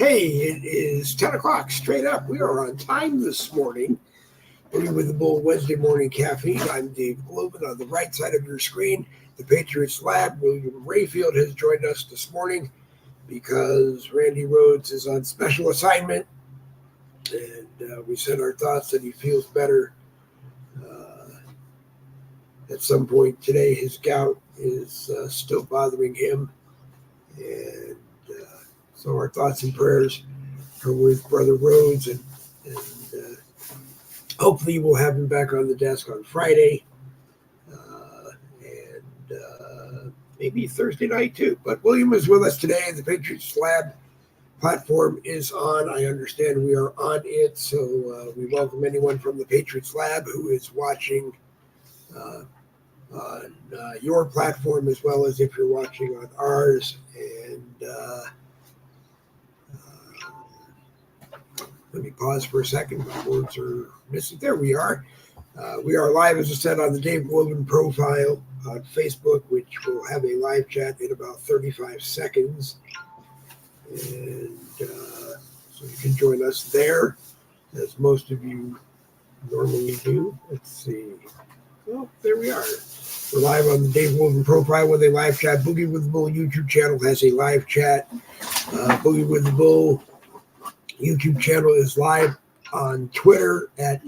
Hey, it is 10 o'clock straight up. We are on time this morning. Boogie with the Bull Wednesday morning caffeine. I'm Dave Globin. On the right side of your screen, the Patriots Lab. William Rayfield has joined us this morning because Randy Rhodes is on special assignment. And we sent our thoughts that he feels better. At some point today, his gout is still bothering him. And so our thoughts and prayers are with Brother Rhodes, and hopefully we'll have him back on the desk on Friday and maybe Thursday night too. But William is with us today. The Patriots Lab platform is on. I understand we are on it, so we welcome anyone from the Patriots Lab who is watching on your platform, as well as if you're watching on ours. And let me pause for a second. My words are missing. There we are. We are live, as I said, on the Dave Globin profile on Facebook, which will have a live chat in about 35 seconds. And so you can join us there, as most of you normally do. Let's see. Oh, there we are. We're live on the Dave Globin profile with a live chat. Boogie with the Bull YouTube channel has a live chat. Boogie with the Bull YouTube channel is live on Twitter at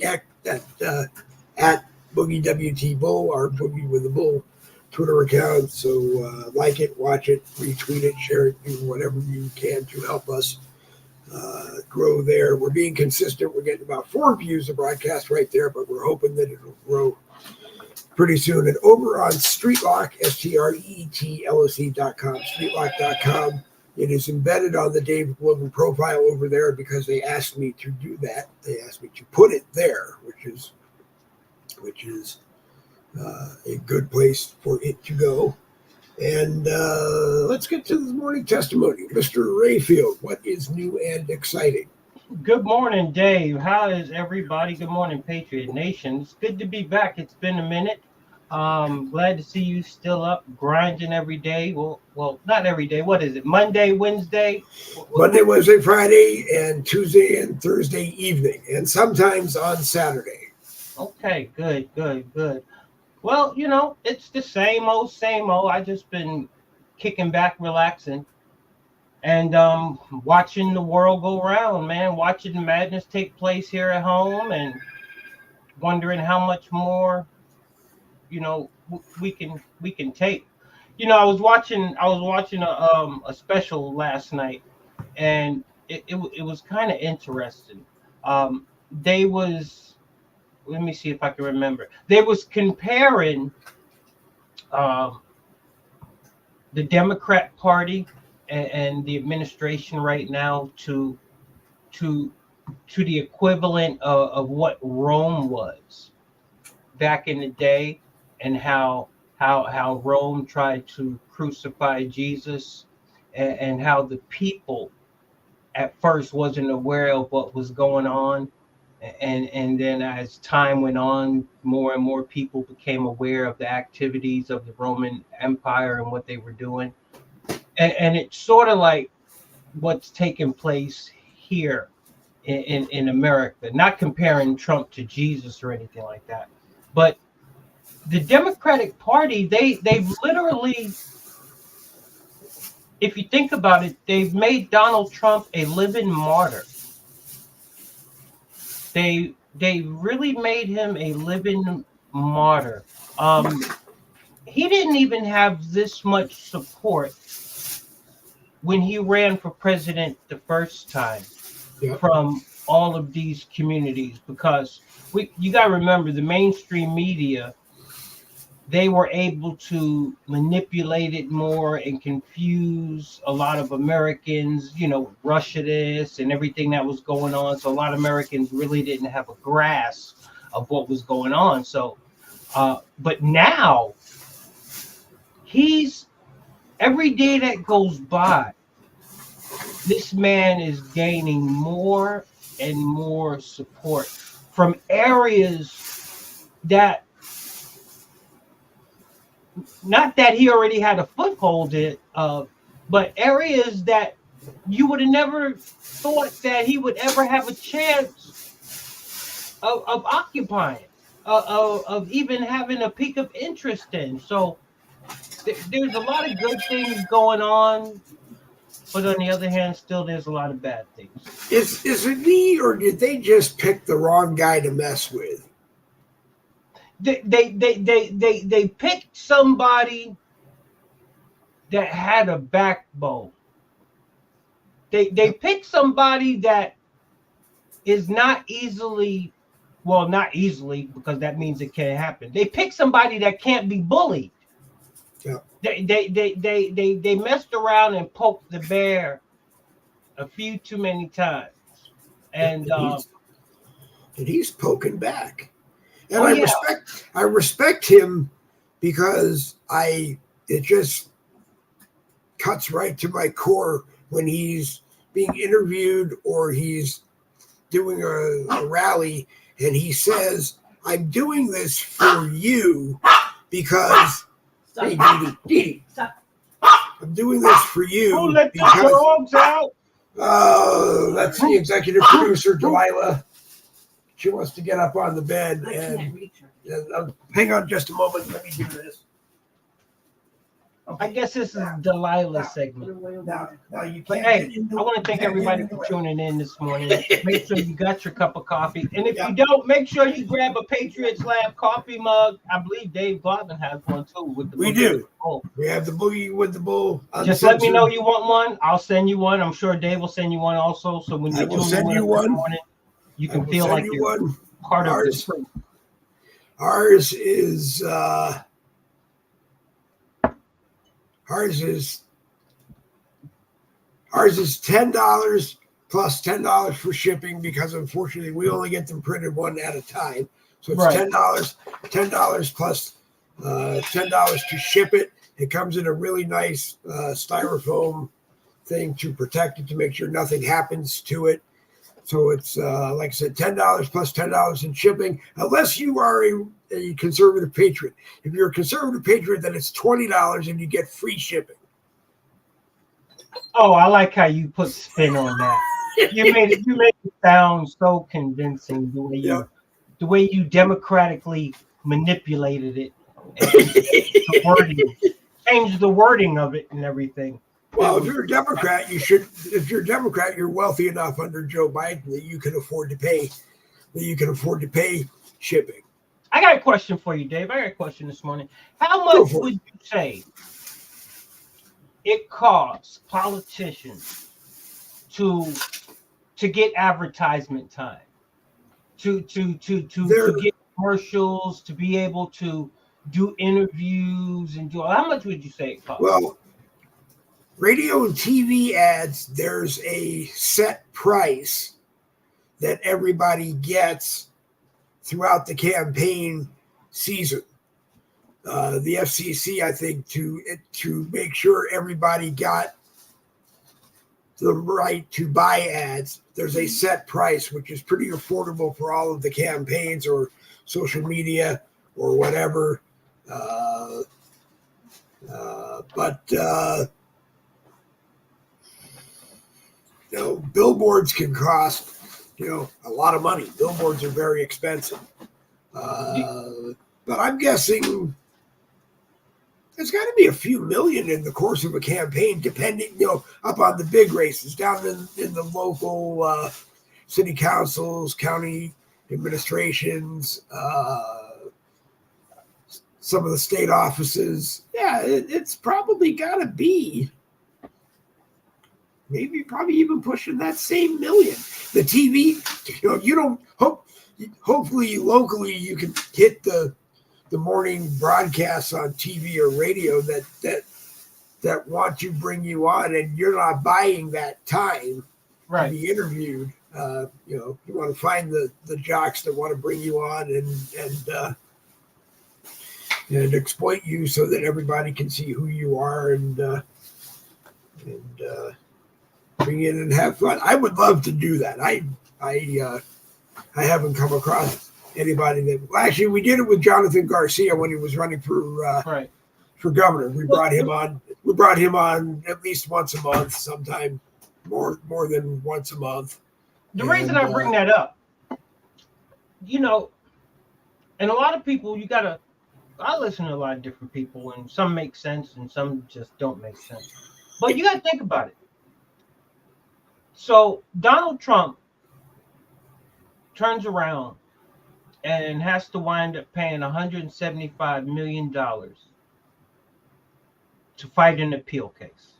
Boogie Bull, our Boogie with the Bull Twitter account. So like it, watch it, retweet it, share it, do whatever you can to help us grow there. We're being consistent. We're getting about 4 views a broadcast right there, but we're hoping that it'll grow pretty soon. And over on Streetlock, STREETLOC.com, streetlock.com, it is embedded on the Dave Globin profile over there because they asked me to do that. They asked me to put it there, which is a good place for it to go. And let's get to this morning testimony. Mr. Rayfield, what is new and exciting? Good morning, Dave. How is everybody? Good morning, Patriot Nation. It's good to be back. It's been a minute. Glad to see you still up, grinding every day. Well, not every day. What is it? Monday, Wednesday? Monday, Wednesday, Friday, and Tuesday and Thursday evening, and sometimes on Saturday. Okay, good. Well, it's the same old. I just been kicking back, relaxing, and watching the world go round, man. Watching the madness take place here at home, and wondering how much more, we can take. I was watching a special last night, and it was kind of interesting. Let me see if I can remember. They was comparing the Democrat Party and the administration right now to the equivalent of what Rome was back in the day, and how Rome tried to crucify Jesus, and how the people at first wasn't aware of what was going on. And then as time went on, more and more people became aware of the activities of the Roman Empire and what they were doing. And it's sort of like what's taking place here in America. Not comparing Trump to Jesus or anything like that. But the Democratic Party, they've literally, if you think about it, they've made Donald Trump a living martyr. They really made him a living martyr. He didn't even have this much support when he ran for president the first time from all of these communities, because you got to remember, the mainstream media, they were able to manipulate it more and confuse a lot of Americans, Russia this and everything that was going on. So a lot of Americans really didn't have a grasp of what was going on. So, but now every day that goes by, this man is gaining more and more support from areas that, not that he already had a foothold in, but areas that you would have never thought that he would ever have a chance of occupying, of even having a peak of interest in. So there's a lot of good things going on, but on the other hand, still there's a lot of bad things. Is it me, or did they just pick the wrong guy to mess with? They picked somebody that had a backbone. They picked somebody that is not easily, well, not easily, because that means it can't happen. They picked somebody that can't be bullied. Yeah. They messed around and poked the bear a few too many times, and he's poking back. And oh, I respect him because it just cuts right to my core when he's being interviewed or he's doing a rally and he says, "I'm doing this for you because hey, Dee, I'm doing this for you." Who let the dogs out? That's the executive producer, Delilah. She wants to get up on the bed. And hang on just a moment. Let me do this. I guess this is Delilah's segment. Now you But can't. hey, I want to thank everybody for tuning in this morning. Make sure you got your cup of coffee. And if you don't, make sure you grab a Patriots Lab coffee mug. I believe Dave Glavin has one too. We do. We have the Boogie with the Bull. Just let me know you want one. I'll send you one. I'm sure Dave will send you one also. So when you send you one. Morning, you can feel like you're part of this. Ours is $10 plus $10 for shipping because unfortunately we only get them printed one at a time. So it's $10 plus $10 to ship it. It comes in a really nice styrofoam thing to protect it, to make sure nothing happens to it. So it's like I said, $10 plus $10 in shipping, unless you are a conservative patriot. If you're a conservative patriot, then it's $20 and you get free shipping. Oh, I like how you put spin on that. You made it sound so convincing the way you democratically manipulated it, and the wording, changed the wording of it and everything. Well, if you're a Democrat, if you're a Democrat, you're wealthy enough under Joe Biden that you can afford to pay shipping. I got a question for you, Dave. I got a question this morning. How much would you say it costs politicians to get advertisement time, to get commercials, to be able to do interviews and do all? How much would you say it costs? Well, radio and TV ads, there's a set price that everybody gets throughout the campaign season. The FCC, I think, to make sure everybody got the right to buy ads, there's a set price, which is pretty affordable for all of the campaigns or social media or whatever. Billboards can cost, a lot of money. Billboards are very expensive. But I'm guessing there's got to be a few million in the course of a campaign, depending, up on the big races, down in the local city councils, county administrations, some of the state offices. Yeah, it's probably got to be probably even pushing that same million. The TV, hopefully locally you can hit the morning broadcasts on TV or radio that want to bring you on, and you're not buying that time to be interviewed. You want to find the jocks that want to bring you on and exploit you so that everybody can see who you are and bring in and have fun. I would love to do that. I haven't come across anybody that. Well, actually, we did it with Jonathan Garcia when he was running for governor. We brought him on. We brought him on at least once a month, sometime more than once a month. The reason I bring that up, you know, and a lot of people, I listen to a lot of different people, and some make sense and some just don't make sense. But you got to think about it. So Donald Trump turns around and has to wind up paying $175 million to fight an appeal case.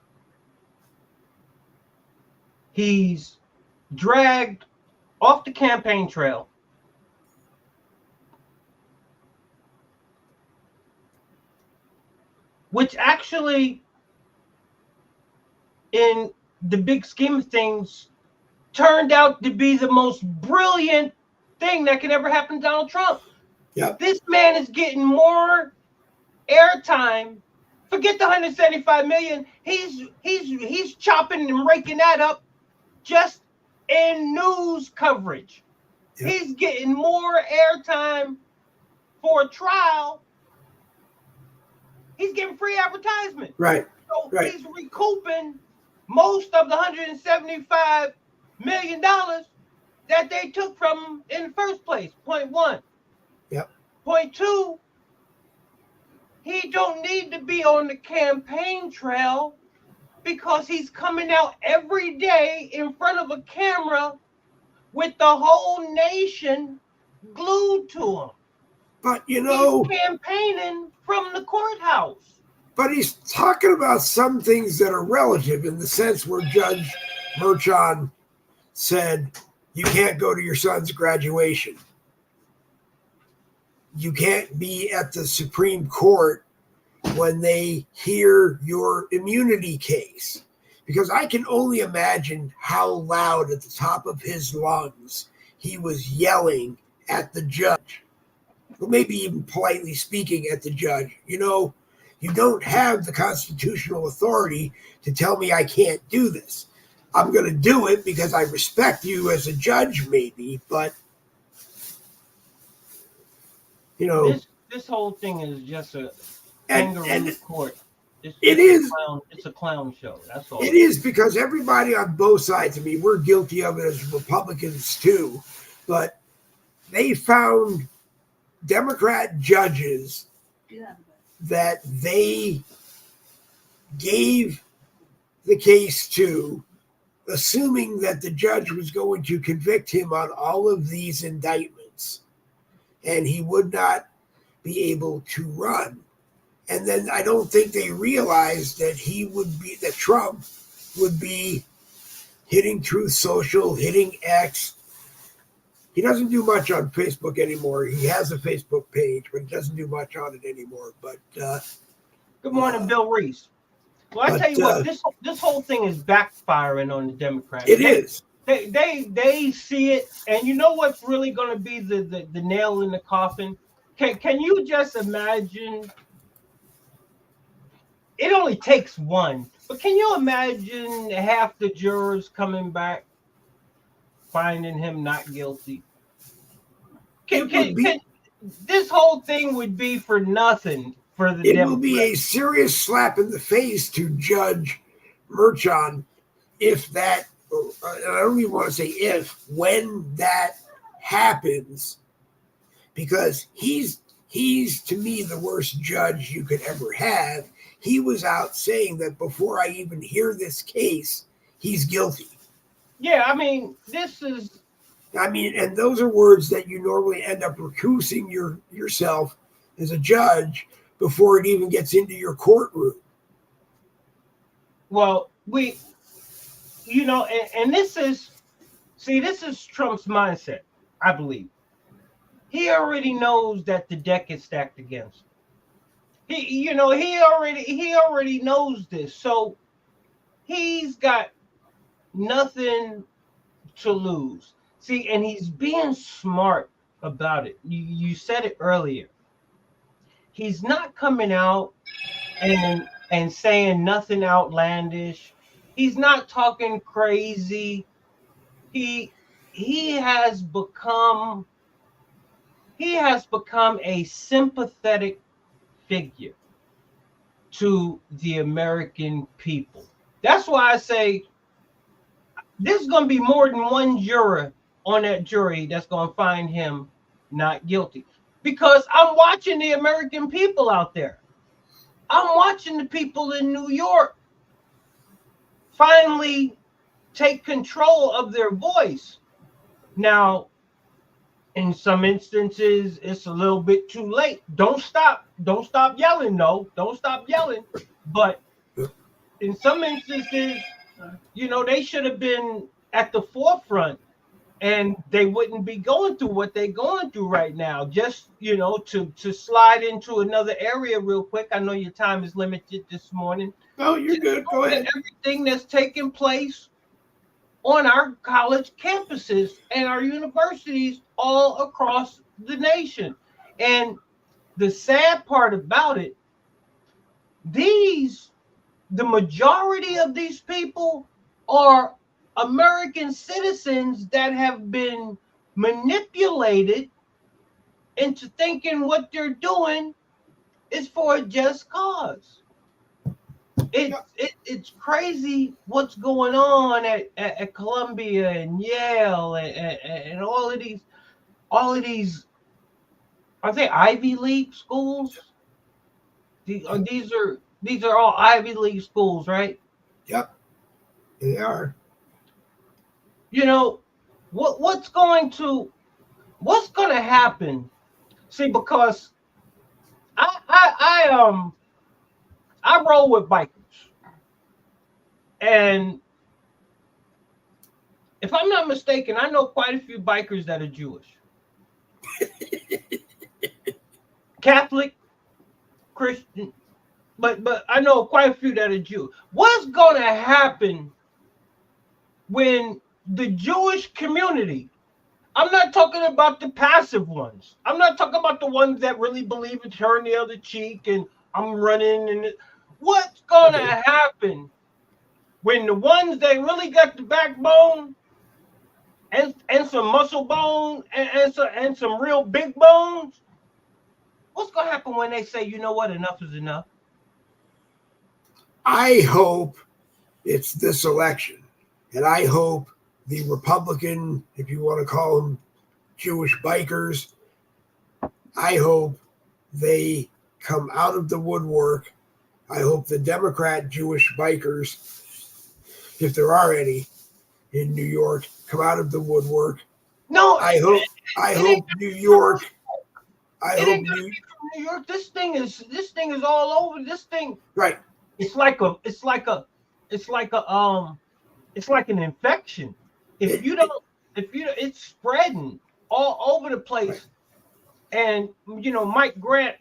He's dragged off the campaign trail. Which actually, in the big scheme of things, turned out to be the most brilliant thing that could ever happen to Donald Trump. Yep. This man is getting more airtime. Forget the 175 million. He's chopping and raking that up just in news coverage. Yep. He's getting more airtime for a trial. He's getting free advertisement. Right. So right. He's recouping most of the $175 million that they took from him in the first place. Point one. Yep. Point two, he don't need to be on the campaign trail because he's coming out every day in front of a camera with the whole nation glued to him. But, he's campaigning from the courthouse. But he's talking about some things that are relative in the sense where Judge Merchan said, you can't go to your son's graduation. You can't be at the Supreme Court when they hear your immunity case. Because I can only imagine how loud at the top of his lungs he was yelling at the judge. Well, maybe even politely speaking at the judge. You don't have the constitutional authority to tell me I can't do this. I'm going to do it because I respect you as a judge, maybe, but, This whole thing is just a anger in the court. It's a clown show. That's all. It is, because everybody on both sides, we're guilty of it as Republicans too, but they found Democrat judges that they gave the case to, assuming that the judge was going to convict him on all of these indictments and he would not be able to run. And then I don't think they realized that that Trump would be hitting Truth Social, hitting X. He doesn't do much on Facebook anymore. He has a Facebook page, but he doesn't do much on it anymore. But good morning, Bill Reese. Well, I tell you what, this whole thing is backfiring on the Democrats. It is. They see it, and you know what's really going to be the nail in the coffin? Can you just imagine? It only takes one, but can you imagine half the jurors coming back finding him not guilty? This whole thing would be for nothing for the Democrats. It will be a serious slap in the face to Judge Merchan if that, I don't even want to say if, when that happens, because he's to me the worst judge you could ever have. He was out saying that before I even hear this case, he's guilty. Yeah, this is... and those are words that you normally end up recusing yourself as a judge before it even gets into your courtroom. Well, and this is Trump's mindset, I believe. He already knows that the deck is stacked against him. He already knows this. So he's got nothing to lose. See, and he's being smart about it. You said it earlier. He's not coming out and saying nothing outlandish. He's not talking crazy. He has become a sympathetic figure to the American people. That's why I say there's going to be more than one juror on that jury that's going to find him not guilty. Because I'm watching the American people out there. I'm watching the people in New York finally take control of their voice. Now, in some instances, it's a little bit too late. Don't stop yelling, no. Don't stop yelling. But in some instances, they should have been at the forefront, and they wouldn't be going through what they're going through right now. Just, to slide into another area real quick. I know your time is limited this morning. No, you're good. Go ahead. Everything that's taking place on our college campuses and our universities all across the nation. And the sad part about it, the majority of these people are American citizens that have been manipulated into thinking what they're doing is for a just cause. It's crazy what's going on at Columbia and Yale and all of these are they Ivy League schools? These are all Ivy League schools, right? Yep, they are. What's going to happen? See, because I roll with bikers, and if I'm not mistaken, I know quite a few bikers that are Jewish, Catholic, Christian, but I know quite a few that are Jewish. What's going to happen when the Jewish community, I'm not talking about the passive ones. I'm not talking about the ones that really believe in turn the other cheek and I'm running. And what's going to happen when the ones that really got the backbone and some muscle bone and some real big bones, what's going to happen when they say, you know what, enough is enough? I hope it's this election, and I hope the Republican, if you want to call them Jewish bikers, I hope they come out of the woodwork. I hope the Democrat Jewish bikers, if there are any in New York, come out of the woodwork. No, I hope New York. I hope New York. This thing is all over. This thing, right? It's like an infection. It's spreading all over the place. Right. And Mike Grant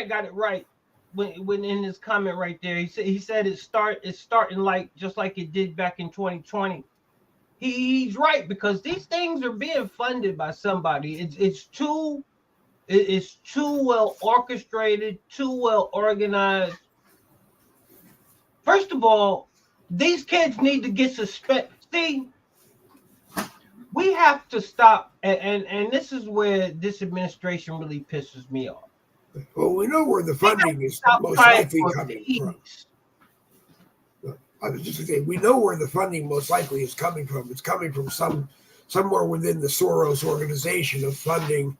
got it right when in his comment right there. He said it's starting like just like it did back in 2020. He's right, because these things are being funded by somebody. It's too well orchestrated, too well organized. First of all, these kids need to get suspended. See, we have to stop, and this is where this administration really pisses me off. Well, we know where the funding is most likely coming from. I was just saying, we know where the funding most likely is coming from. It's coming from somewhere within the Soros organization of funding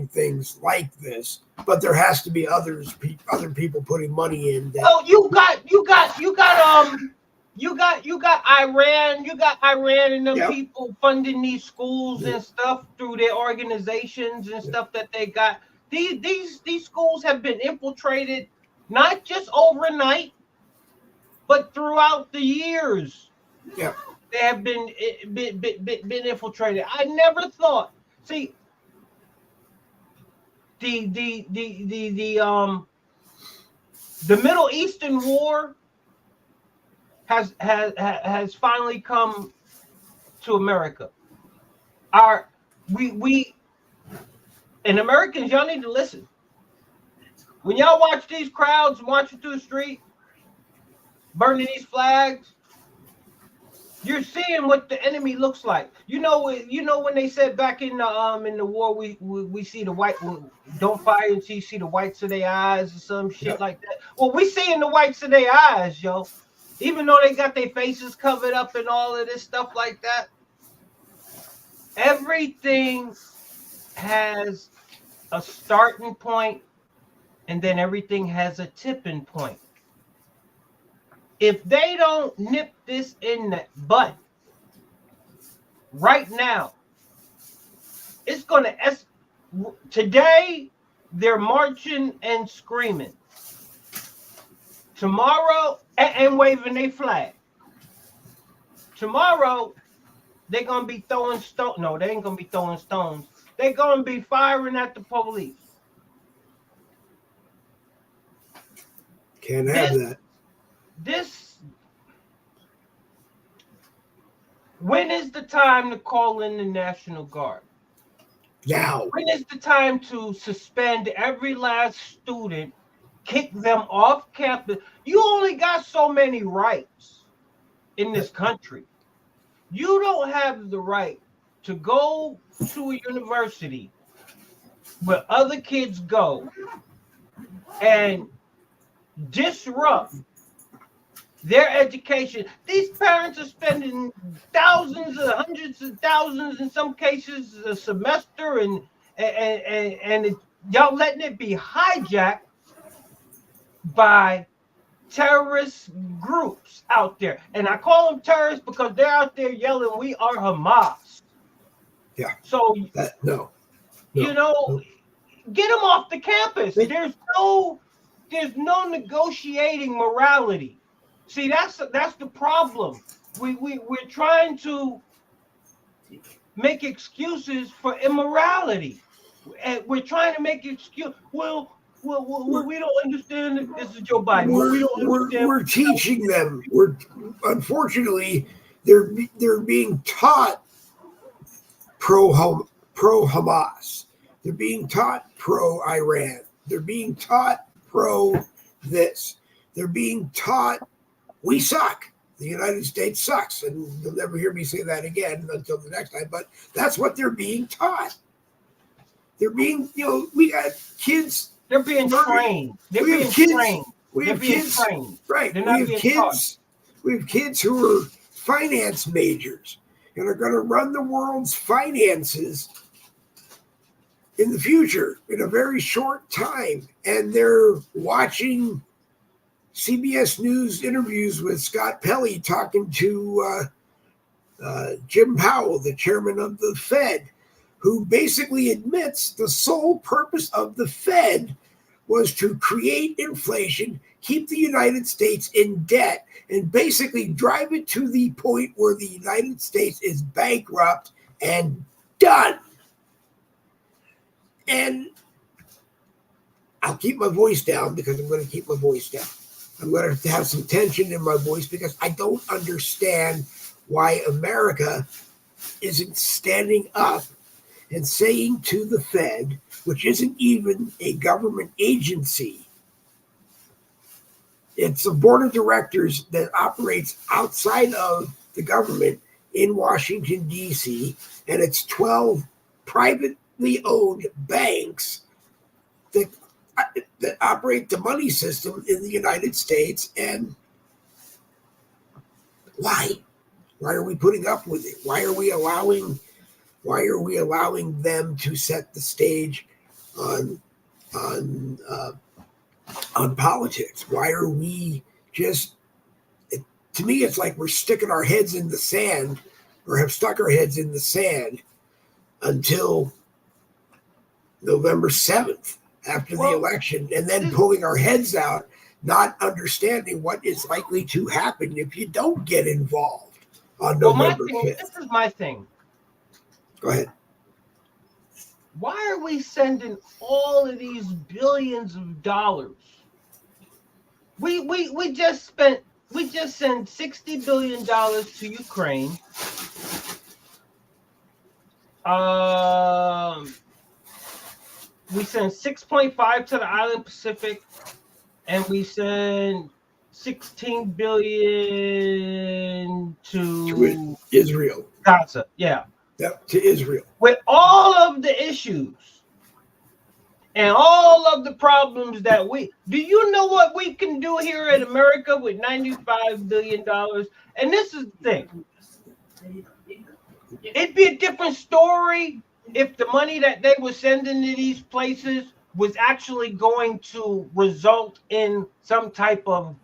things like this. But there has to be other people putting money in. Oh, you got Iran. You got Iran and them people funding these schools and stuff through their organizations and stuff that they got. These schools have been infiltrated, not just overnight, but throughout the years. Yeah, they have been infiltrated. I never thought. See, the Middle Eastern war has finally come to America. We and Americans, y'all need to listen. When y'all watch these crowds marching through the street, burning these flags, you're seeing what the enemy looks like. You know when they said back in the war, we see the white, don't fire until you see the whites of their eyes or some shit like that. Well, we seeing the whites of their eyes, yo. Even though they got their faces covered up and all of this stuff like that, everything has a starting point and then everything has a tipping point. If they don't nip this in the bud right now, it's going to today they're marching and screaming. Tomorrow and waving their flag. Tomorrow they're going to be throwing stones. No, they ain't going to be throwing stones. They're going to be firing at the police. Can't have that. When is the time to call in the National Guard? Now. When is the time to suspend every last student, kick them off campus? You only got so many rights in this country. You don't have the right to go to a university where other kids go and disrupt their education. These parents are spending thousands or hundreds of thousands in some cases a semester, and y'all letting it be hijacked by terrorist groups out there. And I call them terrorists because they're out there yelling, "We are Hamas." Yeah. So no. You know, get them off the campus. There's no negotiating morality. See, that's the problem. We're trying to make excuses for immorality, and we're trying to make excuse. Well, we don't understand that this is Joe Biden. We don't understand. We're teaching them. Unfortunately, they're being taught pro Hamas. They're being taught pro Iran. They're being taught pro this. They're being taught we suck. The United States sucks. And you'll never hear me say that again until the next time. But that's what they're being taught. They're being, we got kids. They're being trained. They're being trained. We have kids. Right. We have kids who are finance majors and are going to run the world's finances in the future in a very short time. And they're watching CBS News interviews with Scott Pelley talking to Jim Powell, the chairman of the Fed, who basically admits the sole purpose of the Fed was to create inflation, keep the United States in debt, and basically drive it to the point where the United States is bankrupt and done. And I'll keep my voice down because I'm going to keep my voice down. I'm going to have some tension in my voice because I don't understand why America isn't standing up and saying to the Fed, which isn't even a government agency, it's a board of directors that operates outside of the government in Washington, D.C., and it's 12 privately owned banks that operate the money system in the United States. And why? Why are we putting up with it? Why are we allowing them to set the stage on politics? Why are we to me, it's like we're sticking our heads in the sand, or have stuck our heads in the sand until November 7th after the election, and then pulling our heads out, not understanding what is likely to happen if you don't get involved on November 5th. This is my thing. Go ahead. Why are we sending all of these billions of dollars? We just sent $60 billion to Ukraine. We sent 6.5 to the island Pacific, and we sent 16 billion to Israel. Gaza. Yeah. Yep, to Israel. With all of the issues. and all of the problems that do you know what we can do here in America with $95 billion? And this is the thing. It'd be a different story if the money that they were sending to these places was actually going to result in some type of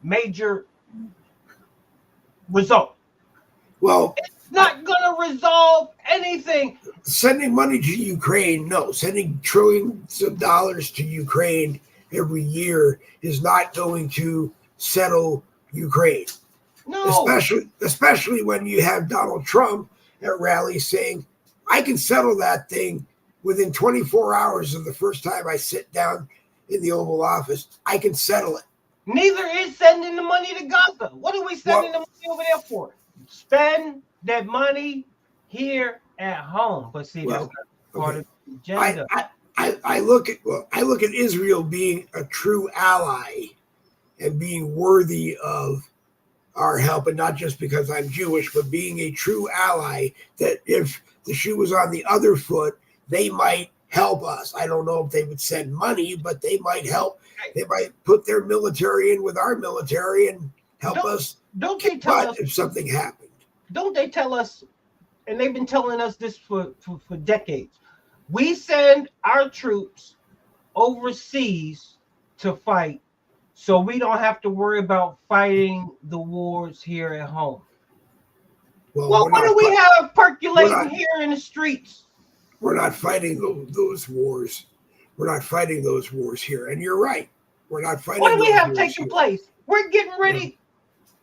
major result. Well, it's not going to resolve anything. Sending money to Ukraine, no. Sending trillions of dollars to Ukraine every year is not going to settle Ukraine. No. Especially when you have Donald Trump at rallies saying, I can settle that thing within 24 hours of the first time I sit down in the Oval Office. I can settle it. Neither is sending the money to Gaza. What are we sending the money over there for? Spend that money here at home. But see, that's not part of the agenda. I look at Israel being a true ally and being worthy of our help, and not just because I'm Jewish, but being a true ally, that if the shoe was on the other foot, they might help us. I don't know if they would send money, but they might help. They might put their military in with our military and help us. Don't they tell us if something happened? Don't they tell us, and they've been telling us this for decades, we send our troops overseas to fight so we don't have to worry about fighting the wars here at home. Well, what do we have percolating here in the streets? We're not fighting those wars. We're not fighting those wars here. And you're right. We're not fighting. What do we have taking place? We're getting ready. Yeah.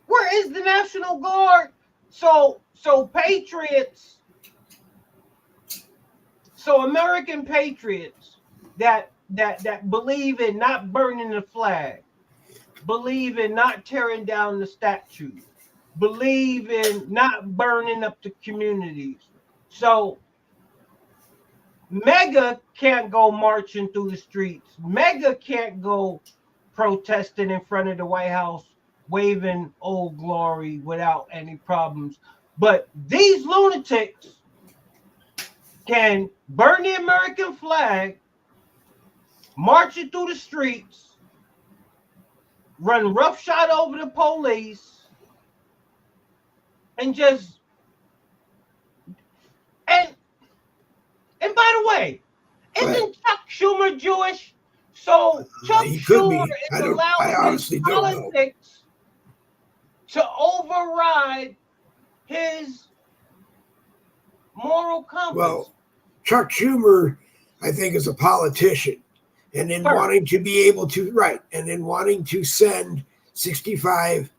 Where is the National Guard? So patriots, so American patriots that believe in not burning the flag, believe in not tearing down the statues, believe in not burning up the communities. So Mega can't go marching through the streets. Mega can't go protesting in front of the White House, waving Old Glory without any problems. But these lunatics can burn the American flag, march it through the streets, run roughshod over the police, and just and by the way, isn't Chuck Schumer Jewish? So Chuck Schumer is allowing his politics to override his moral compass. Well, Chuck Schumer, I think, is a politician, and in wanting to be able to and in wanting to send $65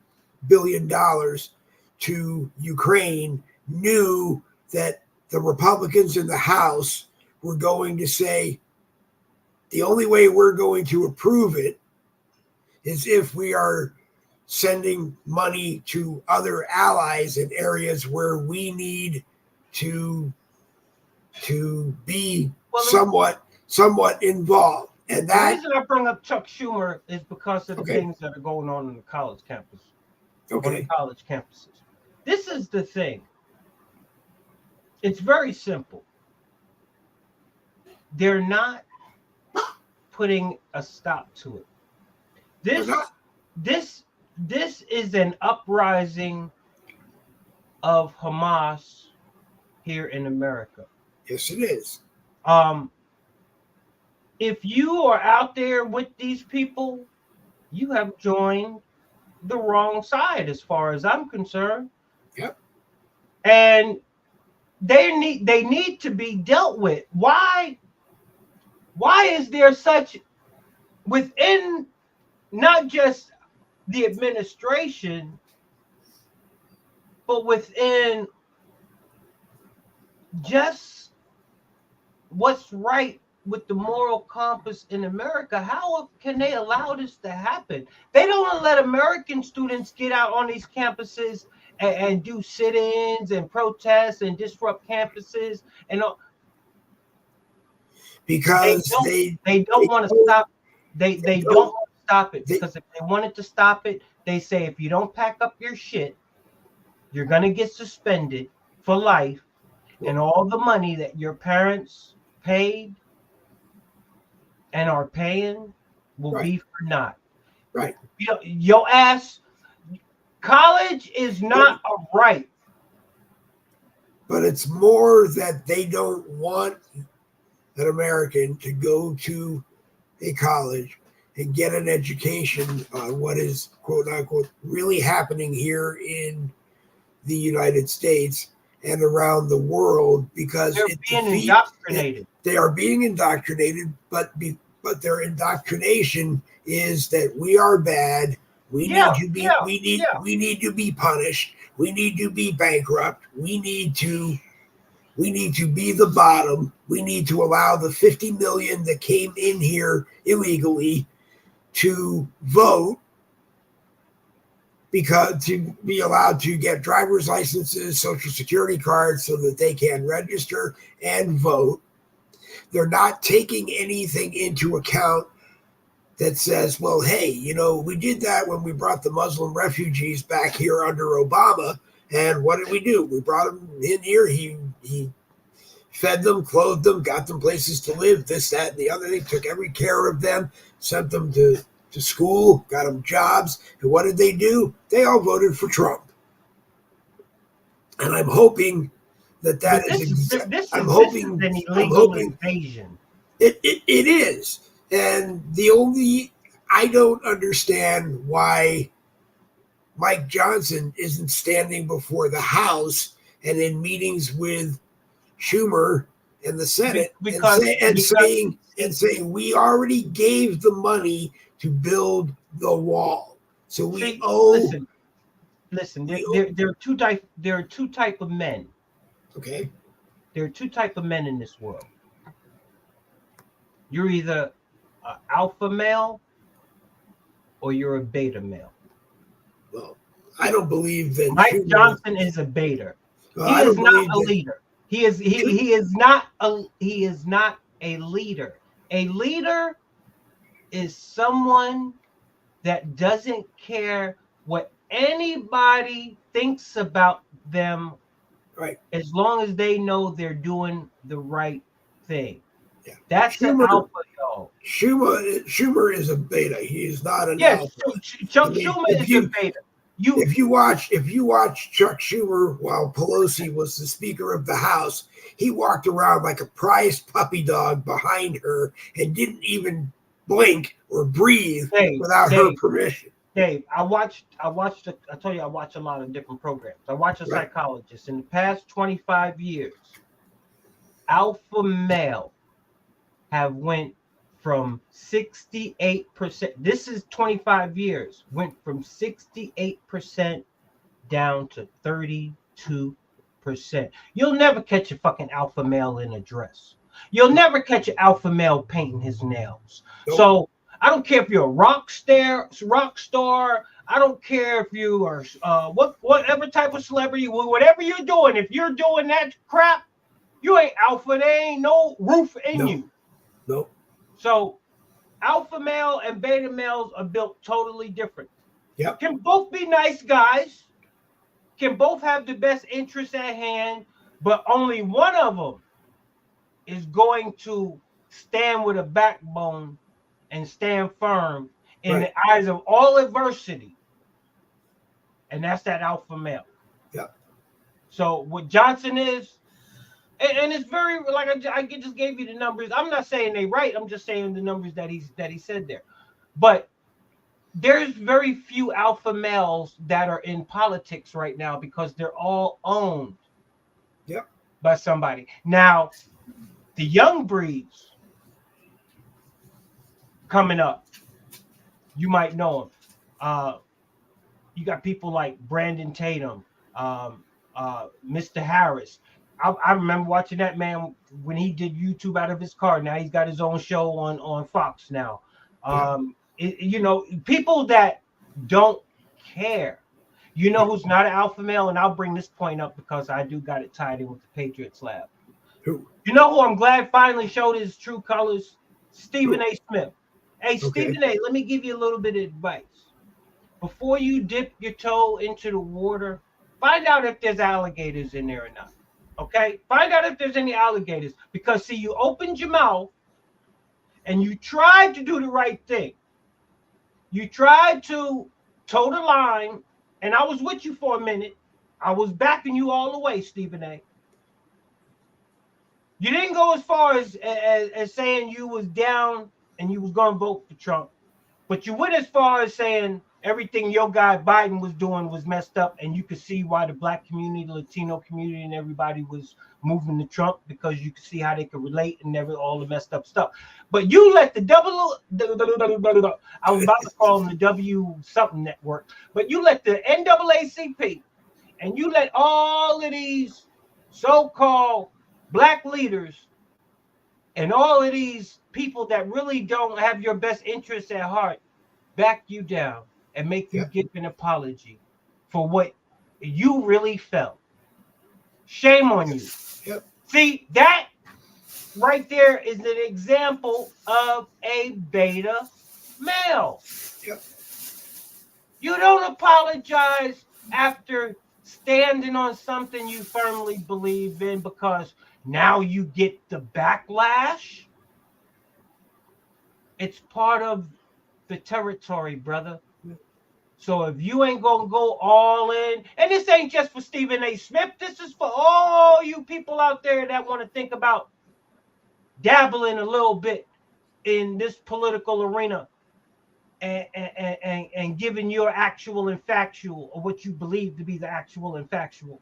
billion to Ukraine, knew that the Republicans in the House were going to say, the only way we're going to approve it is if we are sending money to other allies in areas where we need to be somewhat involved. And that the reason I bring up Chuck Schumer is because of the things that are going on in the college campus. On the college campuses. This is the thing. It's very simple. They're not putting a stop to it. This is an uprising of Hamas here in America. Yes, it is. If you are out there with these people, you have joined the wrong side as far as I'm concerned. Yep. And they need to be dealt with. Why is there such within not just the administration, but within just what's right with the moral compass in America? How can they allow this to happen? They don't want to let American students get out on these campuses and do sit-ins and protests and disrupt campuses and all. Because they don't want to stop. They don't want to stop it, because if they wanted to stop it, they say if you don't pack up your shit, you're gonna get suspended for life, and all the money that your parents paid and are paying will Right. be for naught. Right. Your ass, college is not a right. But it's more that they don't want an American to go to a college and get an education on what is, quote unquote, really happening here in the United States and around the world, because They're being indoctrinated. They are being indoctrinated, but their indoctrination is that we are bad. We need to be we need to be punished. We need to be bankrupt. We need to be the bottom. We need to allow the 50 million that came in here illegally to vote, because to be allowed to get driver's licenses, social security cards, so that they can register and vote. They're not taking anything into account that says, well, hey, we did that when we brought the Muslim refugees back here under Obama. And what did we do? We brought them in here. He fed them, clothed them, got them places to live, this, that, and the other thing, took every care of them, sent them to school, got them jobs. And what did they do? They all voted for Trump. And I'm hoping that I'm hoping an illegal invasion. It is. And I don't understand why Mike Johnson isn't standing before the House and in meetings with Schumer and the Senate saying we already gave the money to build the wall, so we owe. Listen. There are two type of men. Okay. There are two type of men in this world. You're either an alpha male or you're a beta male. Well, I don't believe that Mike Johnson is a beta. He is not a leader. He is not a leader. A leader is someone that doesn't care what anybody thinks about them, right? As long as they know they're doing the right thing. Yeah. That's an alpha dog. Schumer is a beta. He is not an alpha. Chuck Schumer is a beta. If you watch Chuck Schumer while Pelosi was the Speaker of the House, he walked around like a prized puppy dog behind her and didn't even blink or breathe without her permission. Dave, I told you I watch a lot of different programs. I watch a psychologist. In the past 25 years, alpha male have went from 68%. This is 25 years. Went from 68% down to 32%. You'll never catch a fucking alpha male in a dress. You'll never catch an alpha male painting his nails. Nope. So I don't care if you're a rock star. I don't care if you are whatever type of celebrity, whatever you're doing. If you're doing that crap, you ain't alpha. There ain't no roof in you. Nope. So alpha male and beta males are built totally different. Yep. Can both be nice guys. Can both have the best interests at hand, but only one of them is going to stand with a backbone and stand firm in the eyes of all adversity. And that's that alpha male. Yeah. So what Johnson is, and it's very, like I just gave you the numbers. I'm not saying they right. I'm just saying the numbers that he said there. But there's very few alpha males that are in politics right now because they're all owned by somebody. Now, the young breeds coming up, you might know them. You got people like Brandon Tatum, Mr. Harris. I remember watching that man when he did YouTube out of his car. Now he's got his own show on Fox now. People that don't care. You know who's not an alpha male? And I'll bring this point up because I do got it tied in with the Patriots Lab. Who? You know who I'm glad finally showed his true colors? Stephen A. Smith. Hey, Stephen A., let me give you a little bit of advice. Before you dip your toe into the water, find out if there's alligators in there or not. Okay? Find out if there's any alligators. Because, see, you opened your mouth and you tried to do the right thing. You tried to toe the line, and I was with you for a minute. I was backing you all the way, Stephen A. You didn't go as far as saying you was down and you was going to vote for Trump, but you went as far as saying everything your guy Biden was doing was messed up, and you could see why the black community, the Latino community, and everybody was moving to Trump, because you could see how they could relate and all the messed up stuff. But you let the I was about to call them the W something network, but you let the NAACP and you let all of these so-called black leaders and all of these people that really don't have your best interests at heart back you down and make you give an apology for what you really felt. Shame on you. Yep. See, that right there is an example of a beta male. Yep. You don't apologize after standing on something you firmly believe in because now you get the backlash. It's part of the territory, brother. So if you ain't gonna go all in, and this ain't just for Stephen A. Smith, this is for all you people out there that want to think about dabbling a little bit in this political arena and giving your actual and factual, or what you believe to be the actual and factual.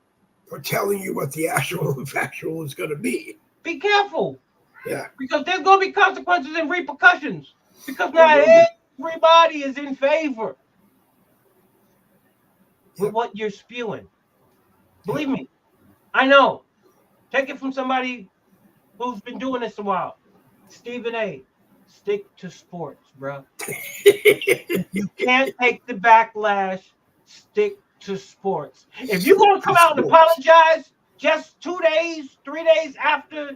Or telling you what the actual and factual is going to be. Be careful. Yeah. Because there's going to be consequences and repercussions. Because not everybody is in favor with what you're spewing. Believe me, I know. Take it from somebody who's been doing this a while. Stephen A., stick to sports, bro. You can't take the backlash. Stick to sports. If you're going to come out and apologize just 2 days, 3 days after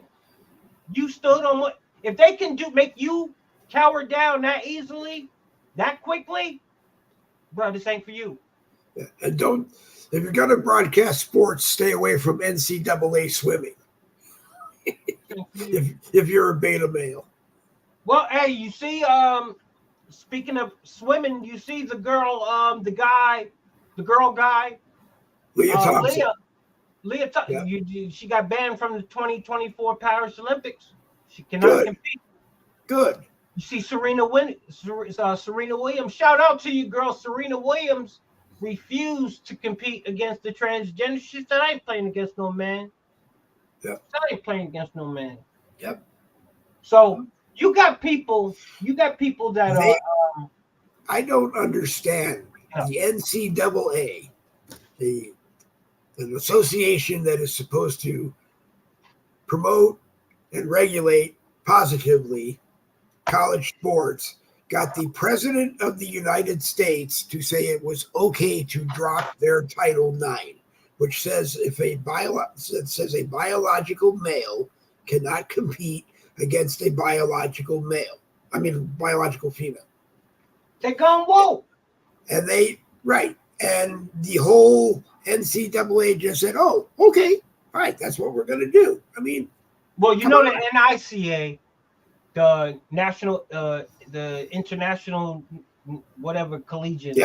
you stood on what, if they can make you cower down that easily, that quickly, bro, this ain't for you. Yeah. And don't, if you're going to broadcast sports, stay away from NCAA swimming. if you're a beta male. Well, hey, you see, speaking of swimming, you see the girl, the girl guy, Leah Thompson. Leah she got banned from the 2024 Paris Olympics. She cannot compete. Good. You see Serena Williams. Shout out to you, girl. Serena Williams refused to compete against the transgender. She said, I ain't playing against no man. Yep. I ain't playing against no man. Yep. So you got people that are. I don't understand the NCAA, an association that is supposed to promote and regulate positively college sports, got the president of the United States to say it was okay to drop their Title IX, which says a biological male cannot compete against a biological female. They gone woke. And and the whole NCAA just said, oh, okay, all right, that's what we're going to do. I mean, well, you know, the NICA, the national, the international, whatever collegiate,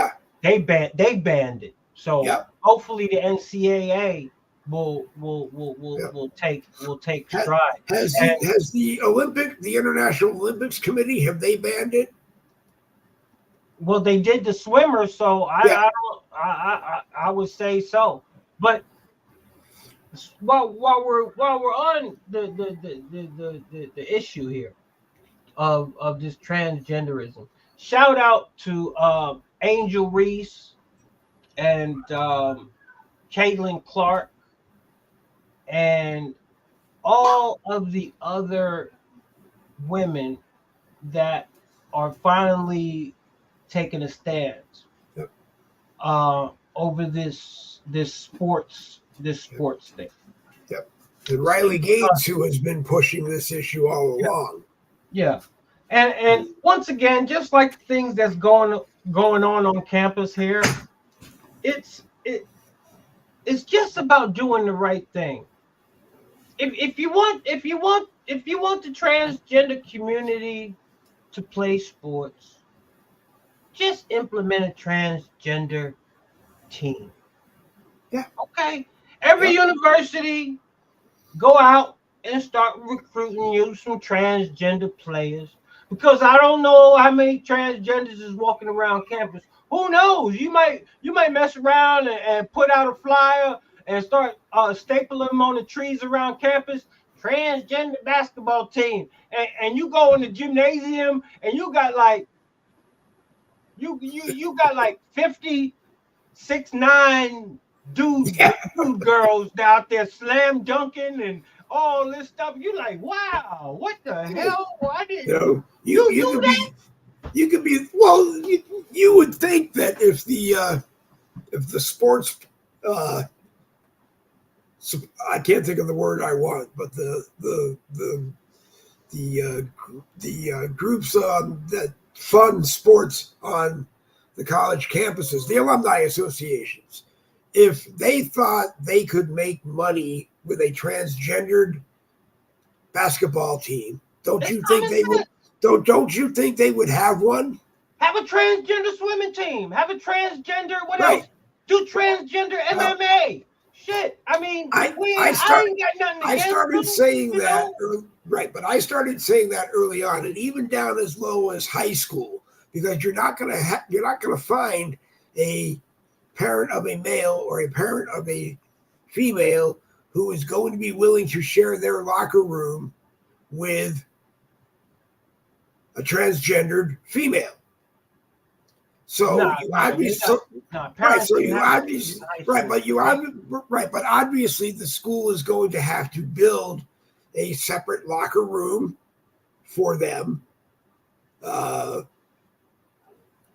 they banned it. So hopefully the NCAA will take stride. Has the International Olympics Committee, have they banned it? Well, they did the swimmers, so I would say so. But while we're on the issue here of this transgenderism, shout out to Angel Reese and Caitlin Clark and all of the other women that are finally taking a stance over this sports thing. Yep. And Riley Gates, who has been pushing this issue all along. Yeah. And once again, just like things that's going on campus here, it's just about doing the right thing. If you want the transgender community to play sports, just implement a transgender team. Yeah. Okay. Every Yeah. university go out and start recruiting you some transgender players, because I don't know how many transgenders is walking around campus. Who knows? You might mess around and put out a flyer and start stapling them on the trees around campus. Transgender basketball team, and you go in the gymnasium and you got like 56'9" Yeah. dude girls out there slam dunking and all this stuff. You like, wow, what the hell? I You didn't. know, You do that? you could be well. You would think that if the sports I can't think of the word I want, but the groups that fund sports on the college campuses, the alumni associations, if they thought they could make money with a transgendered basketball team, don't It's you think common they would? sense. Don't you think they would have one? Have a transgender swimming team. Have a transgender. What Right. else? Do transgender Well, MMA. Shit. I mean, I I I start ain't got nothing I against started them. saying You that know. right, but I started saying that early on, and even down as low as high school, because you're not gonna find a parent of a male or a parent of a female who is going to be willing to share their locker room with a transgendered female. So Nah, you nah, they obviously got. Nah, right. parents So didn't you have a kid in obviously high right, school. but right, but obviously the school is going to have to build a separate locker room for them, uh,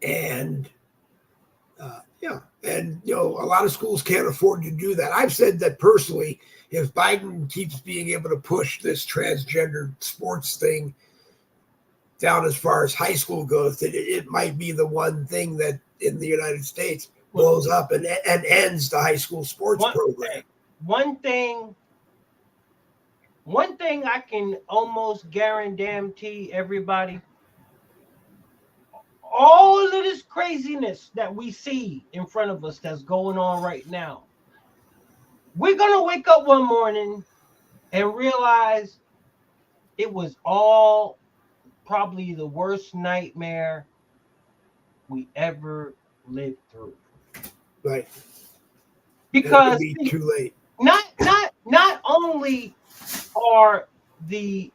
and yeah, and a lot of schools can't afford to do that. I've said that personally, if Biden keeps being able to push this transgender sports thing down as far as high school goes, that it might be the one thing that in the United States blows up and ends the high school sports program. One thing I can almost guarantee everybody, all of this craziness that we see in front of us that's going on right now, we're gonna wake up one morning and realize it was all probably the worst nightmare we ever lived through. Right. And it would Because be too late. not only are the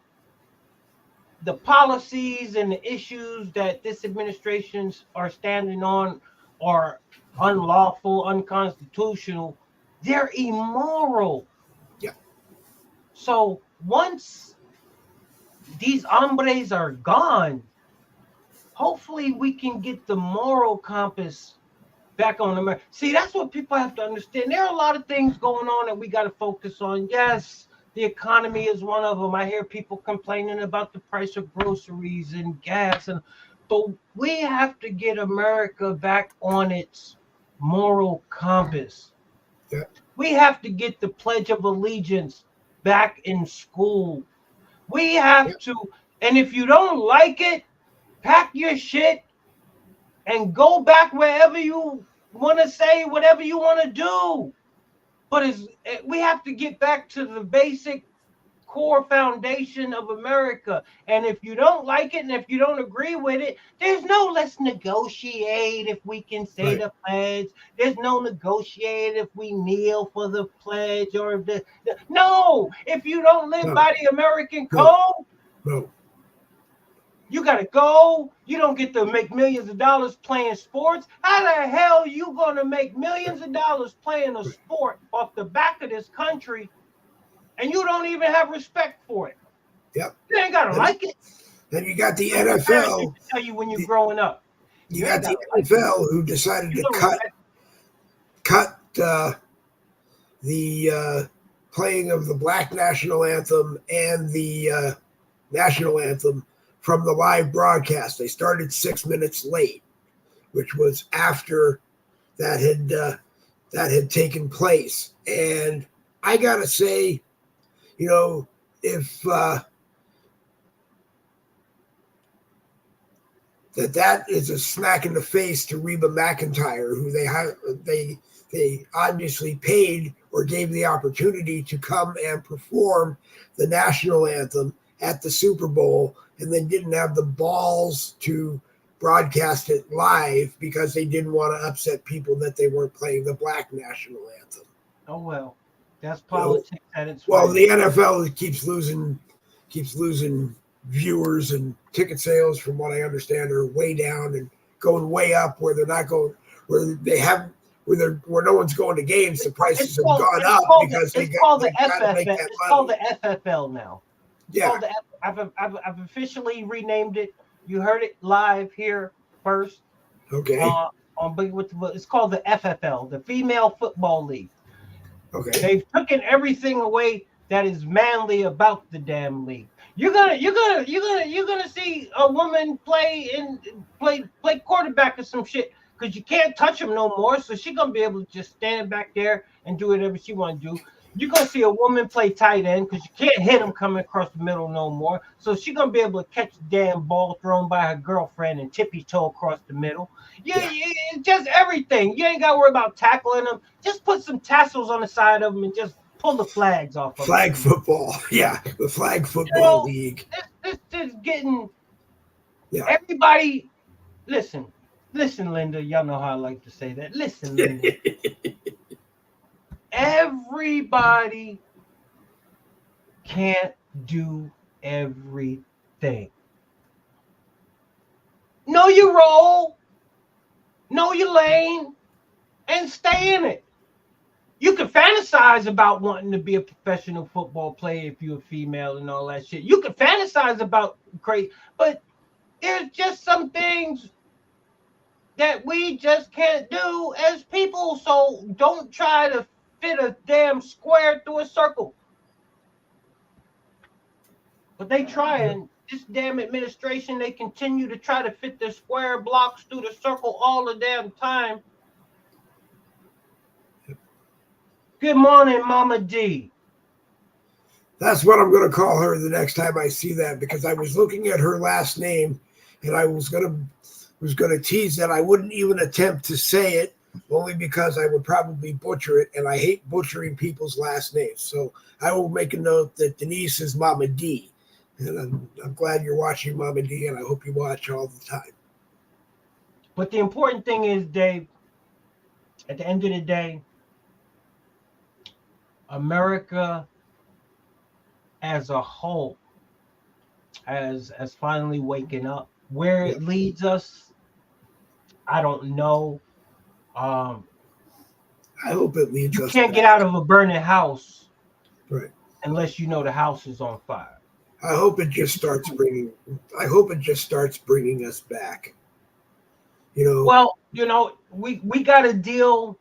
policies and the issues that this administrations are standing on are unlawful, unconstitutional, they're immoral. Yeah. So once these hombres are gone, hopefully we can get the moral compass back on America. See, that's what people have to understand. There are a lot of things going on that we got to focus on. Yes, the economy is one of them. I hear people complaining about the price of groceries and gas, but we have to get America back on its moral compass. Yeah. We have to get the Pledge of Allegiance back in school. We have to, and if you don't like it, pack your shit and go back wherever you want to say whatever you want to do. But we have to get back to the basic core foundation of America. And if you don't like it and if you don't agree with it, there's no let's negotiate if we can say the pledge. There's no negotiate if we kneel for the pledge or no. If you don't live by the American code, you gotta go. You don't get to make millions of dollars playing sports. How the hell are you gonna make millions of dollars playing a sport off the back of this country, and you don't even have respect for it? Yep. You ain't gotta like it. Then you got the NFL. Tell you when you're growing up. You got the NFL who decided to cut the playing of the Black national anthem and the national anthem from the live broadcast. They started 6 minutes late, which was after that had taken place. And I gotta say, if that is a smack in the face to Reba McEntire, who they obviously paid or gave the opportunity to come and perform the national anthem at the Super Bowl, and then didn't have the balls to broadcast it live because they didn't want to upset people that they weren't playing the black national anthem. Oh well, that's politics at its Well, finest. the NFL keeps losing viewers, and ticket sales, from what I understand, are way down and going way up where they're not going, where no one's going to games. The prices have gone up because they got to make that money. It's called the FFL now. Yeah, I've officially renamed it. You heard it live here first. okay, On Boogie with the, it's called the FFL, the Female Football League. okay. They've taken everything away that is manly about the damn league. You're gonna see a woman play quarterback or some shit because you can't touch them no more. So she's gonna be able to just stand back there and do whatever she want to do. You're gonna see a woman play tight end because you can't hit them coming across the middle no more. So she's gonna be able to catch the damn ball thrown by her girlfriend and tippy toe across the middle. Just everything. You ain't gotta worry about tackling them. Just put some tassels on the side of them and just pull the flags off of Flag them. football, yeah, the flag football league. This is getting Yeah. everybody. Listen, Linda. Y'all know how I like to say that. Listen, Linda. Everybody can't do everything. Know your role, know your lane, and stay in it. You can fantasize about wanting to be a professional football player if you're a female and all that shit. You can fantasize about great, but there's just some things that we just can't do as people. So don't try to fit a damn square through a circle. But they try, and this damn administration, they continue to try to fit the square blocks through the circle all the damn time. Good morning, Mama D. That's what I'm going to call her the next time I see that, because I was looking at her last name and I was going to tease that I wouldn't even attempt to say it, only because I would probably butcher it, and I hate butchering people's last names. So I will make a note that Denise is Mama D, and I'm glad you're watching, Mama D, and I hope you watch all the time. But the important thing is, Dave, at the end of the day, America as a whole has finally waken up. Where it leads us, I don't know. I hope it leads us. You can't get out of a burning house, right? Unless you know the house is on fire. I hope it just starts bringing us back. Well, we got to deal.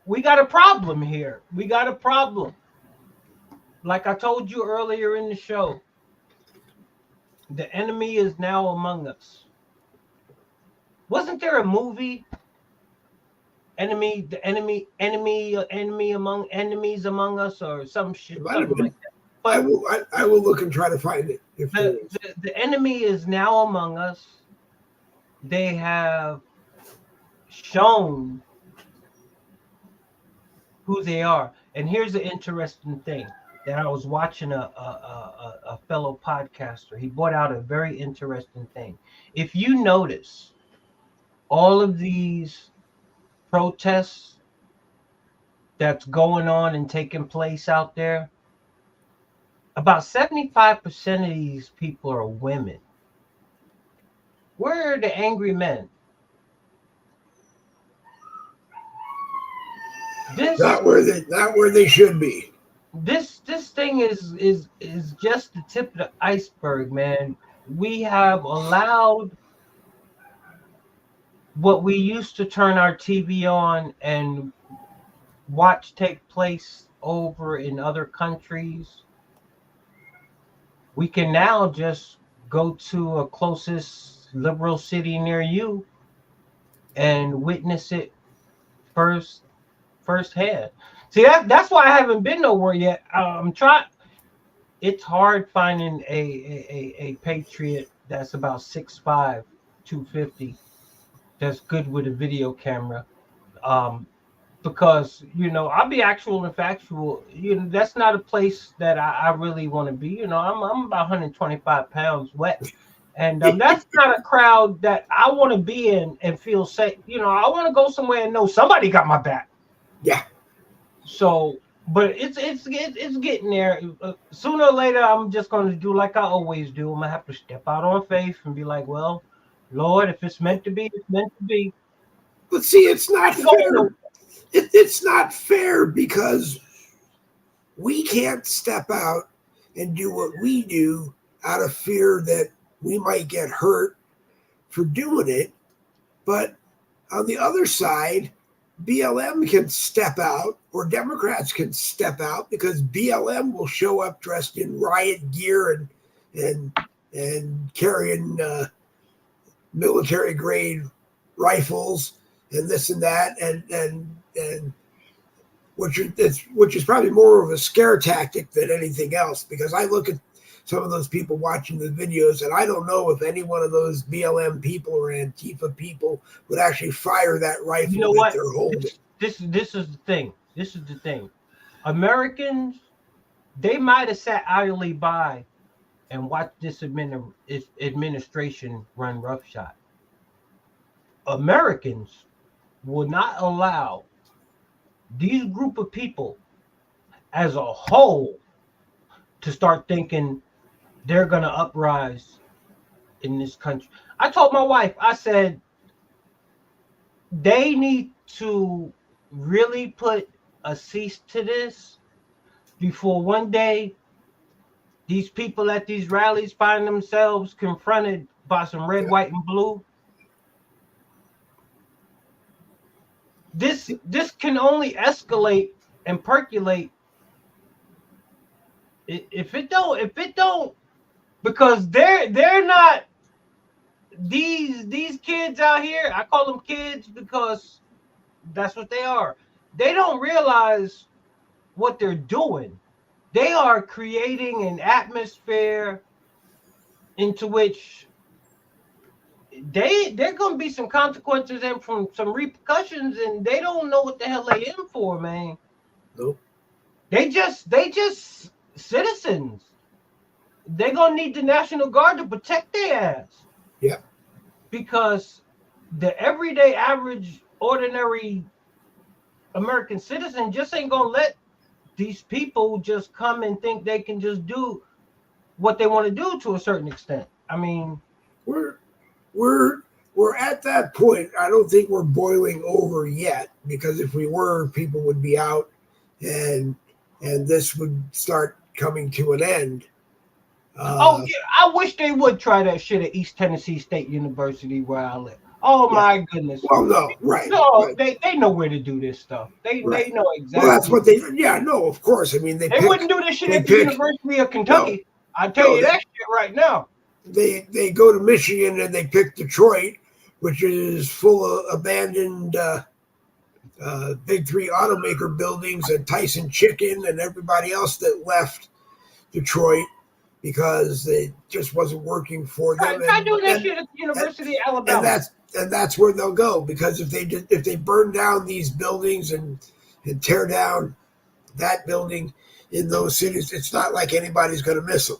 We got a problem here. We got a problem. Like I told you earlier in the show, the enemy is now among us. Wasn't there a movie? Enemy among enemies among us, or some shit, something like that. But I will look and try to find it. If the enemy is now among us. They have shown who they are. And here's the interesting thing that I was watching a fellow podcaster. He brought out a very interesting thing. If you notice, all of these protests that's going on and taking place out there, about 75% of these people are women. Where are the angry men? Not where they should be. This thing is just the tip of the iceberg, man. We have allowed what we used to turn our TV on and watch take place over in other countries. We can now just go to a closest liberal city near you and witness it firsthand. See, that's why I haven't been nowhere yet. I'm trying. It's hard finding a patriot that's about 6'5", 250. That's good with a video camera. Because I'll be actual and factual. That's not a place that I really want to be. I'm about 125 pounds wet, and that's not a crowd that I want to be in and feel safe. I want to go somewhere and know somebody got my back. Yeah. So, but it's getting there. Sooner or later, I'm just going to do like I always do. I'm gonna have to step out on faith and be like, well, Lord, if it's meant to be, it's meant to be. But see, it's not fair. It's not fair because we can't step out and do what we do out of fear that we might get hurt for doing it. But on the other side, BLM can step out, or Democrats can step out, because BLM will show up dressed in riot gear and carrying military grade rifles and this and that, and which is probably more of a scare tactic than anything else. Because I look at some of those people watching the videos, and I don't know if any one of those BLM people or Antifa people would actually fire that rifle that they're holding. This is the thing. This is the thing. Americans, they might have sat idly by and watched this administration run roughshod. Americans will not allow these group of people as a whole to start thinking they're going to uprise in this country. I told my wife, I said, they need to really put a cease to this before one day these people at these rallies find themselves confronted by some red, white, and blue. This can only escalate and percolate if it don't, because they're not these kids out here. I call them kids because that's what they are. They don't realize what they're doing. They are creating an atmosphere into which there gonna be some consequences and from some repercussions, and they don't know what the hell they in for, man. Nope. They just citizens. They're gonna need the National Guard to protect their ass. Yeah. Because the everyday average ordinary American citizen just ain't gonna let these people just come and think they can just do what they want to do to a certain extent. I mean, we're at that point. I don't think we're boiling over yet, because if we were, people would be out and this would start coming to an end. Yeah, I wish they would try that shit at East Tennessee State University where I live. Oh my goodness. Well, no, right. No, right. They know where to do this stuff. They know exactly. Well, that's what they. Yeah, no, of course. I mean, they wouldn't do this shit at the University of Kentucky. I tell you that shit right now. They go to Michigan and they pick Detroit, which is full of abandoned big three automaker buildings, and Tyson Chicken and everybody else that left Detroit because it just wasn't working for them. Try doing that shit at the University of Alabama. And that's where they'll go, because if they burn down these buildings and tear down that building in those cities, it's not like anybody's going to miss them.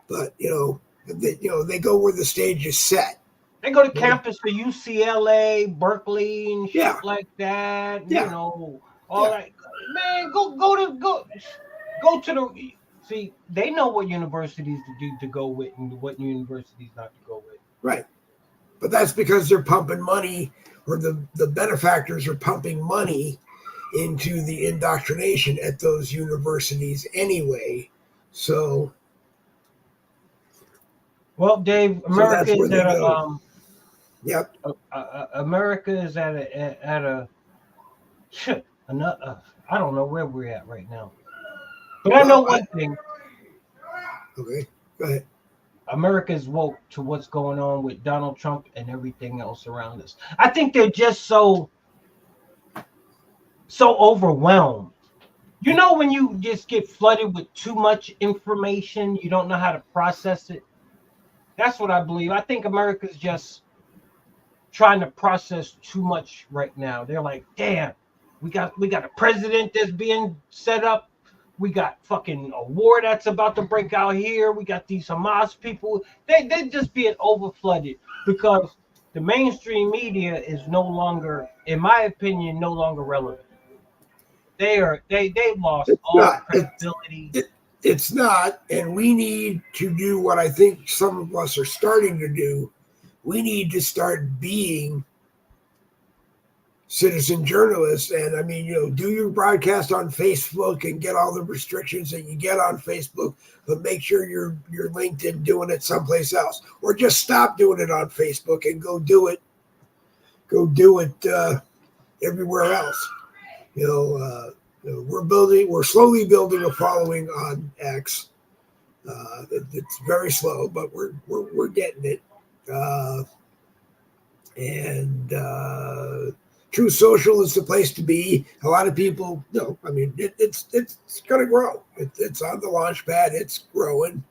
But they go where the stage is set. They go to campus for UCLA, Berkeley, and shit like that. Yeah. All right, man. Go to the. See, they know what universities to go with and what universities not to go with. Right. But that's because they're pumping money, or the benefactors are pumping money into the indoctrination at those universities anyway. So, well, Dave, America is at yep. America is at a I don't know where we're at right now, but I know one thing. Okay, go ahead. America's woke to what's going on with Donald Trump and everything else around us. I think they're just so overwhelmed. When you just get flooded with too much information, you don't know how to process it. That's what I believe. I think America's just trying to process too much right now. They're like, damn, we got a president that's being set up. We got fucking a war that's about to break out here. We got these Hamas people. They just being overflooded because the mainstream media is no longer, in my opinion, no longer relevant. They lost It's all not. credibility. It's not, and we need to do what I think some of us are starting to do. We need to start being citizen journalists. And I mean, do your broadcast on Facebook and get all the restrictions that you get on Facebook, but make sure you're LinkedIn doing it someplace else, or just stop doing it on Facebook and go do it everywhere else. We're slowly building a following on X. It's very slow, but we're getting it. And True Social is the place to be. A lot of people, I mean, it's going to grow. It's on the launch pad. It's growing.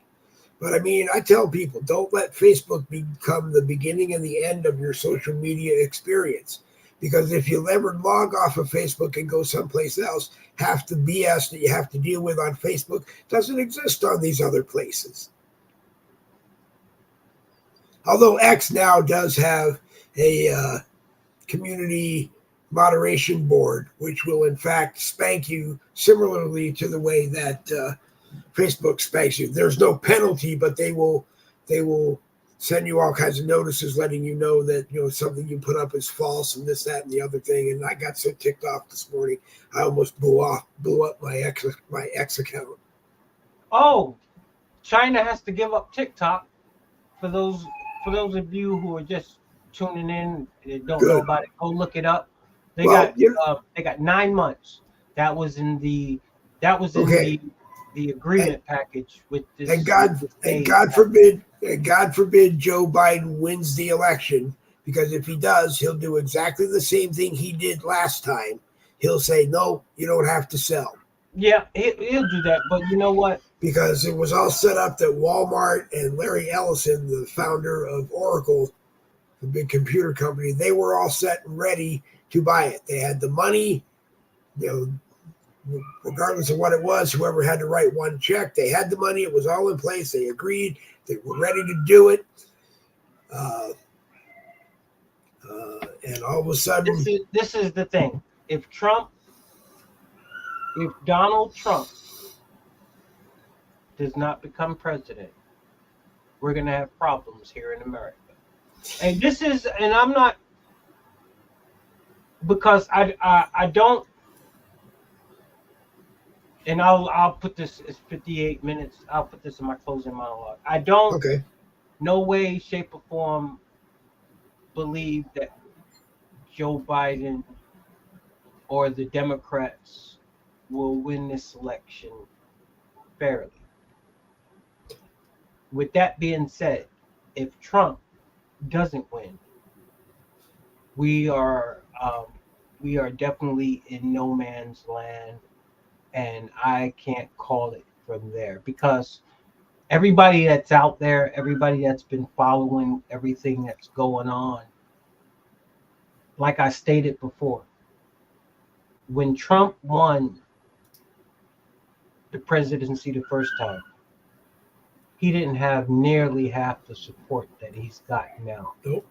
But I mean, I tell people, don't let Facebook become the beginning and the end of your social media experience. Because if you ever log off of Facebook and go someplace else, half the BS that you have to deal with on Facebook doesn't exist on these other places. Although X now does have a community moderation board, which will in fact spank you similarly to the way that Facebook spanks you. There's no penalty, but they will send you all kinds of notices letting you know that something you put up is false and this, that, and the other thing. And I got so ticked off this morning, I almost blew up my X account. Oh, China has to give up TikTok. For those of you who are just tuning in and don't know about it, go look it up. They got 9 months. That was in the agreement package with this. And God forbid Joe Biden wins the election, because if he does, he'll do exactly the same thing he did last time. He'll say, no, you don't have to sell. Yeah, he'll do that. But you know what? Because it was all set up that Walmart and Larry Ellison, the founder of Oracle, the big computer company, they were all set and ready to buy it. They had the money, regardless of what it was, whoever had to write one check, they had the money. It was all in place. They agreed. They were ready to do it. And all of a sudden... This is the thing. If Donald Trump does not become president, we're going to have problems here in America. And I'm not, because I don't, and I'll put this, it's 58 minutes, I'll put this in my closing monologue. I don't, no way, shape, or form believe that Joe Biden or the Democrats will win this election fairly. With that being said, if Trump doesn't win, we are definitely in no man's land, and I can't call it from there, because everybody that's out there, everybody that's been following everything that's going on, like I stated before, when Trump won the presidency the first time, he didn't have nearly half the support that he's got now. Nope.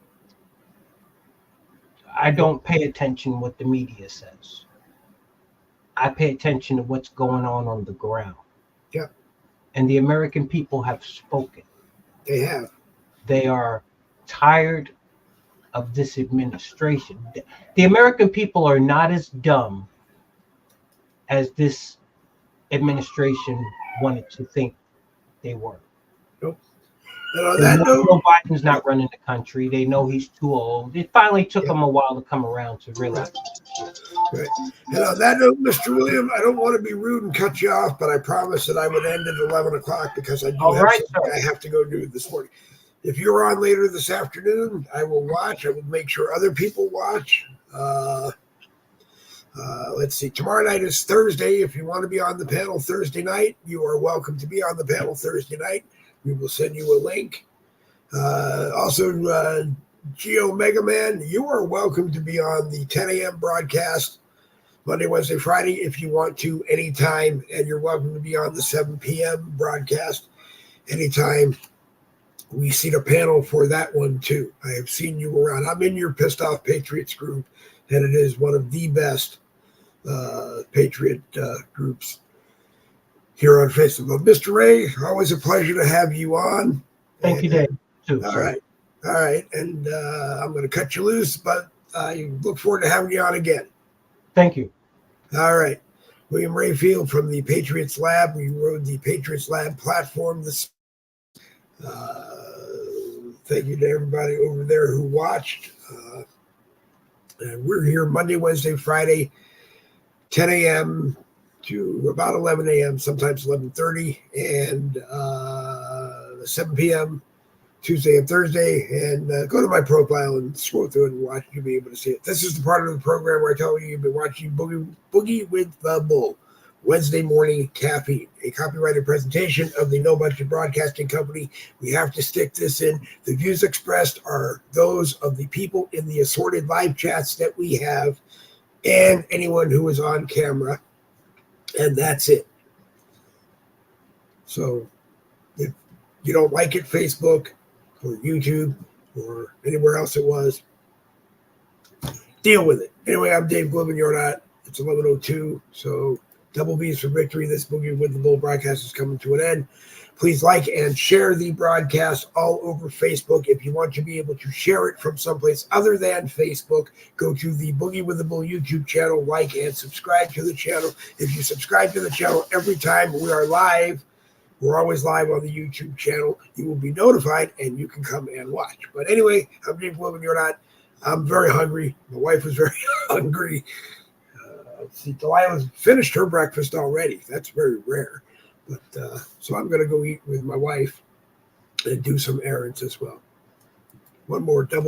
I don't pay attention what the media says. I pay attention to what's going on the ground. Yeah. And the American people have spoken. They have. They are tired of this administration. The American people are not as dumb as this administration wanted to think they were. Nope. They know Joe Biden's not running the country. They know he's too old. It finally took him a while to come around to realize. Right. And on that note, Mr. William, I don't want to be rude and cut you off, but I promised that I would end at 11 o'clock because I do have something I have to go do this morning. If you're on later this afternoon, I will watch. I will make sure other people watch. Let's see. Tomorrow night is Thursday. If you want to be on the panel Thursday night, you are welcome to be on the panel Thursday night. We will send you a link. Also, Geo Mega Man, you are welcome to be on the 10 a.m. broadcast Monday, Wednesday, Friday if you want to anytime. And you're welcome to be on the 7 p.m. broadcast anytime. We see the panel for that one too. I have seen you around. I'm in your Pissed Off Patriots group, and it is one of the best Patriot groups here on Facebook. Mr. Ray, always a pleasure to have you on. Thank you, Dave, too. All right. And I'm going to cut you loose, but I look forward to having you on again. Thank you. All right. William Rayfield from the Patriots Lab. We rode the Patriots Lab platform this. Thank you to everybody over there who watched. And we're here Monday, Wednesday, Friday, 10 a.m. to about 11 a.m., sometimes 11:30, and 7 p.m. Tuesday and Thursday. And go to my profile and scroll through it and watch. You'll be able to see it. This is the part of the program where I tell you you've been watching Boogie with the Bull. Wednesday morning caffeine, a copyrighted presentation of the No Budget Broadcasting Company. We have to stick this in. The views expressed are those of the people in the assorted live chats that we have and anyone who is on camera. And that's it. So if you don't like it, Facebook or YouTube or anywhere else it was, deal with it. Anyway, I'm Dave Glibben. You're not. It's 11:02. So double B's for victory. This Boogie with the Bull broadcast is coming to an end. Please like and share the broadcast all over Facebook. If you want to be able to share it from someplace other than Facebook, go to the Boogie with the Bull YouTube channel, like and subscribe to the channel. If you subscribe to the channel every time we are live, we're always live on the YouTube channel, you will be notified and you can come and watch. But anyway, I'm Dave Glibben. You're not. I'm very hungry. My wife was very hungry. See, Delilah's finished her breakfast already. That's very rare. But so I'm going to go eat with my wife and do some errands as well. One more double.